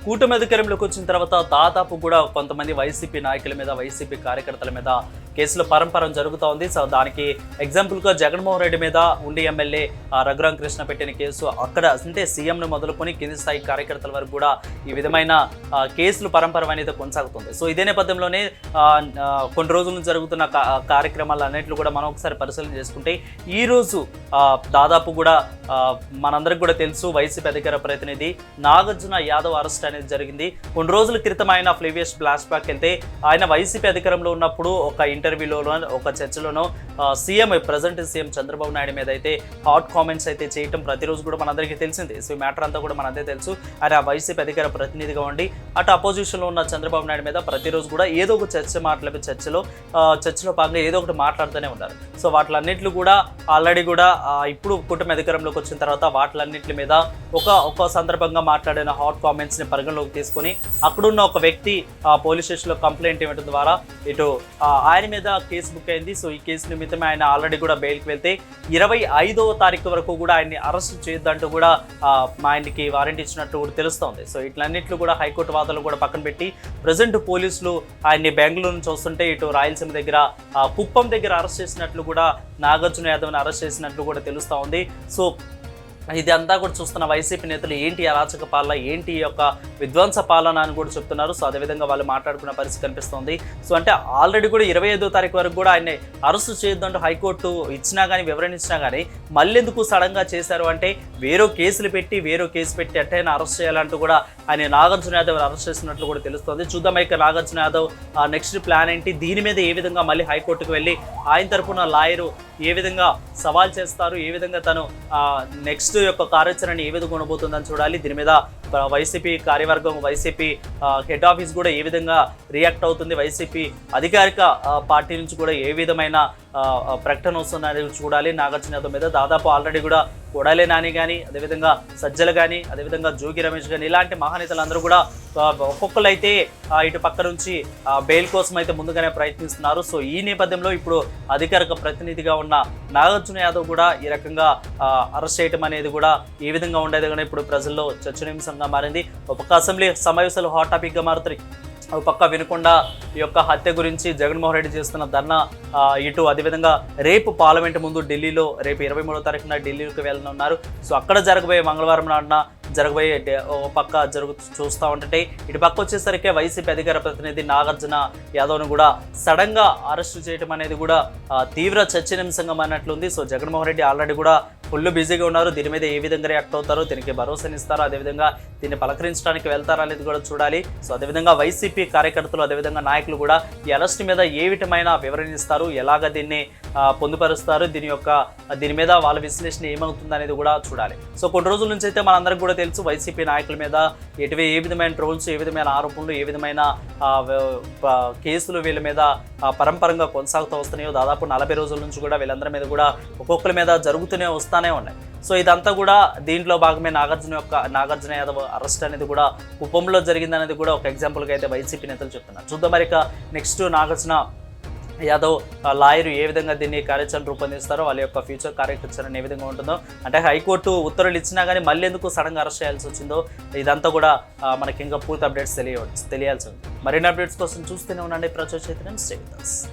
కూటమి అధికారంలోకి వచ్చిన తర్వాత దాదాపు కూడా కొంతమంది వైసీపీ నాయకుల మీద, వైసీపీ కార్యకర్తల మీద కేసుల పరంపరం జరుగుతూ ఉంది. సో దానికి ఎగ్జాంపుల్గా జగన్మోహన్ రెడ్డి మీద ఉండి ఎమ్మెల్యే రఘురామ కృష్ణ పెట్టిన కేసు, అక్కడ అంటే సీఎంను మొదలుకొని కింది స్థాయి కార్యకర్తల వరకు కూడా ఈ విధమైన కేసులు పరంపర అనేది కొనసాగుతుంది. సో ఇదే నేపథ్యంలోనే కొన్ని రోజుల నుంచి జరుగుతున్న కార్యక్రమాలు అన్నింటిలో కూడా మనం ఒకసారి పరిశీలన చేసుకుంటే ఈరోజు దాదాపు కూడా మనందరికి కూడా తెలుసు, వైసీపీ అధికార ప్రతినిధి నాగార్జున యాదవ్ అరెస్ట్ అనేది జరిగింది. కొన్ని రోజుల క్రితం ఆయన ప్రీవియస్ ఫ్లాష్ బ్యాక్ వెళ్తే ఆయన వైసీపీ అధికారంలో ఉన్నప్పుడు ఒక ఇంటర్వ్యూలోనో ఒక చర్చలోనో ప్రజెంట్ సీఎం చంద్రబాబు నాయుడు మీద అయితే హాట్ కామెంట్స్ అయితే చేయటం ప్రతిరోజు కూడా మనందరికీ తెలిసింది. సో ఈ మ్యాటర్ అంతా కూడా మనందరికీ తెలుసు. ఆయన వైసీపీ అధికార ప్రతినిధిగా ఉండి అటు అపోజిషన్లో ఉన్న చంద్రబాబు నాయుడు మీద ప్రతిరోజు కూడా ఏదో ఒక చర్చలో భాగంగా ఏదో ఒకటి మాట్లాడుతూనే ఉన్నారు. సో వాటిలన్నింటిలో కూడా ఆల్రెడీ కూడా ఇప్పుడు కూటమి అధికారంలోకి వచ్చిన తర్వాత వాటిలన్నింటి మీద ఒక సందర్భంగా మాట్లాడిన హాట్ కామెంట్స్ని పరిగణలోకి తీసుకొని అక్కడున్న ఒక వ్యక్తి పోలీస్ స్టేషన్లో కంప్లైంట్ ఇవ్వడం ద్వారా ఇటు ఆయన మీద కేసు బుక్ అయింది. సో ఈ కేసు నిమిత్తం ఆయన ఆల్రెడీ కూడా బెయిల్కి వెళ్తే 25వ తారీఖు వరకు కూడా ఆయన్ని అరెస్ట్ చేయొద్దంటూ కూడా ఆయనకి వారెంట్ ఇచ్చినట్టు కూడా తెలుస్తోంది. సో ఇట్లన్నింటిలో కూడా హైకోర్టు వాదనలు కూడా పక్కన పెట్టి ప్రజెంట్ పోలీసులు ఆయన్ని బెంగళూరు నుంచి వస్తుంటే ఇటు రాయలసీమ దగ్గర కుప్పం దగ్గర అరెస్ట్ చేసినట్లు కూడా నాగార్జున యాదవ్ని అరెస్ట్ చేసినట్లు కూడా తెలుస్తూ ఉంది. సో ఇది అంతా కూడా చూస్తున్న వైసీపీ నేతలు ఏంటి అరాచక పాలన, ఏంటి యొక్క విధ్వంస పాలన అని కూడా చెప్తున్నారు. సో అదేవిధంగా వాళ్ళు మాట్లాడుకున్న పరిస్థితి కనిపిస్తుంది. సో అంటే ఆల్రెడీ కూడా 25వ తారీఖు వరకు కూడా ఆయన్ని అరెస్ట్ చేయొద్దంటూ హైకోర్టు ఇచ్చినా కానీ, వివరణ ఇచ్చినా కానీ మళ్ళీ ఎందుకు సడన్గా చేశారు అంటే వేరే కేసు పెట్టి అంటే ఆయన అరెస్ట్ చేయాలంటూ కూడా ఆయన నాగార్జున యాదవ్ అరెస్ట్ చేసినట్లు కూడా తెలుస్తుంది. చూద్దాం ఇక నాగార్జున యాదవ్ నెక్స్ట్ ప్లాన్ ఏంటి, దీని మీద ఏ విధంగా మళ్ళీ హైకోర్టుకు వెళ్ళి ఆయన తరపున లాయరు ఏ విధంగా సవాల్ చేస్తారు, ఏ విధంగా తను నెక్స్ట్ యొక్క కార్యాచరణ ఏ విధంగా ఉండబోతుందని చూడాలి. దీని మీద వైసీపీ కార్యవర్గం, వైసీపీ హెడ్ ఆఫీస్ కూడా ఏ విధంగా రియాక్ట్ అవుతుంది, వైసీపీ అధికారిక పార్టీ నుంచి కూడా ఏ విధమైన ప్రకటన వస్తుందని చూడాలి. నాగార్జున యాదవ్ మీద దాదాపు ఆల్రెడీ కూడా కొడాలి నాని కానీ, అదేవిధంగా సజ్జలు కానీ, అదేవిధంగా జోగి రమేష్ కానీ ఇలాంటి మహానేతలు అందరూ కూడా ఒక్కొక్కరు అయితే ఇటు పక్క నుంచి బెయిల్ కోసం అయితే ముందుగానే ప్రయత్నిస్తున్నారు. సో ఈ నేపథ్యంలో ఇప్పుడు అధికారిక ప్రతినిధిగా ఉన్న నాగార్జున యాదవ్ కూడా ఈ రకంగా అరెస్ట్ చేయడం అనేది కూడా ఏ విధంగా ఉండేది కానీ ఇప్పుడు ప్రజల్లో చర్చనీయాంశంగా మారింది. ఒక పక్క అసెంబ్లీ సమావేశాలు హాట్ టాపిక్గా మారుతాయి, ఒక పక్క వినకుండా ఈ యొక్క హత్య గురించి జగన్మోహన్ రెడ్డి చేస్తున్న ధర్నా ఇటు అదేవిధంగా రేపు పార్లమెంట్ ముందు ఢిల్లీలో రేపు 23వ తారీఖున ఢిల్లీకి వెళ్ళనున్నారు. సో అక్కడ జరగబోయే మంగళవారం నాడున జరగబోయే పక్క చూస్తూ ఉంటే ఇటు పక్క వచ్చేసరికి వైసీపీ అధికార ప్రతినిధి నాగార్జున యాదవ్ను కూడా సడన్గా అరెస్టు చేయడం అనేది కూడా తీవ్ర చర్చనీయాంశంగా మారినట్లుంది. సో జగన్మోహన్ రెడ్డి ఆల్రెడీ కూడా ఫుల్ బిజీగా ఉన్నారు. దీని మీద ఏ విధంగా రియాక్ట్ అవుతారో, దీనికి భరోసానిస్తారో, అదేవిధంగా దీన్ని పలకరించడానికి వెళ్తారా అనేది కూడా చూడాలి. సో అదేవిధంగా వైసీపీ కార్యకర్తలు, అదేవిధంగా నాయకులు కూడా ఈ అరెస్ట్ మీద ఏ విధమైన వివరణ ఇస్తారు, ఎలాగ దీన్ని పొందుపరుస్తారు, దీని మీద వాళ్ళ విశ్లేషణ ఏమవుతుంది అనేది కూడా చూడాలి. సో కొన్ని రోజుల నుంచి అయితే మనందరికీ కూడా తెలుసు వైసీపీ నాయకుల మీద ఏ విధమైన ట్రోల్స్, ఏ విధమైన ఆరోపణలు, ఏ విధమైన కేసులు వీళ్ళ మీద పరంపరంగా కొనసాగుతూ వస్తున్నాయో. దాదాపు 40 రోజుల నుంచి కూడా వీళ్ళందరి మీద కూడా ఒక్కొక్కరి మీద జరుగుతూనే వస్తూనే ఉన్నాయి. సో ఇదంతా కూడా దీంట్లో భాగమే నాగార్జున యాదవ్ అరెస్ట్ అనేది కూడా కుప్పంలో జరిగిందనేది కూడా ఒక ఎగ్జాంపుల్గా అయితే వైసీపీ నేతలు చెప్తున్నారు. చూద్దాం మరి నెక్స్ట్ నాగార్జున యాదవ్ లాయర్ ఏ విధంగా దీన్ని కార్యాచరణ రూపొందిస్తారో, వాళ్ళ యొక్క ఫ్యూచర్ కార్యాచరణ ఏ విధంగా ఉంటుందో, అంటే హైకోర్టు ఉత్తర్వులు ఇచ్చినా కానీ మళ్ళీ ఎందుకు సడన్గా అరెస్ట్ చేయాల్సి వచ్చిందో ఇదంతా కూడా మనకి ఇంకా పూర్తి అప్డేట్స్ తెలియాల్సి ఉంది. మరిన్ని అప్డేట్స్ కోసం చూస్తూనే ఉండండి ప్రజా చైతన్యం. Stay with us.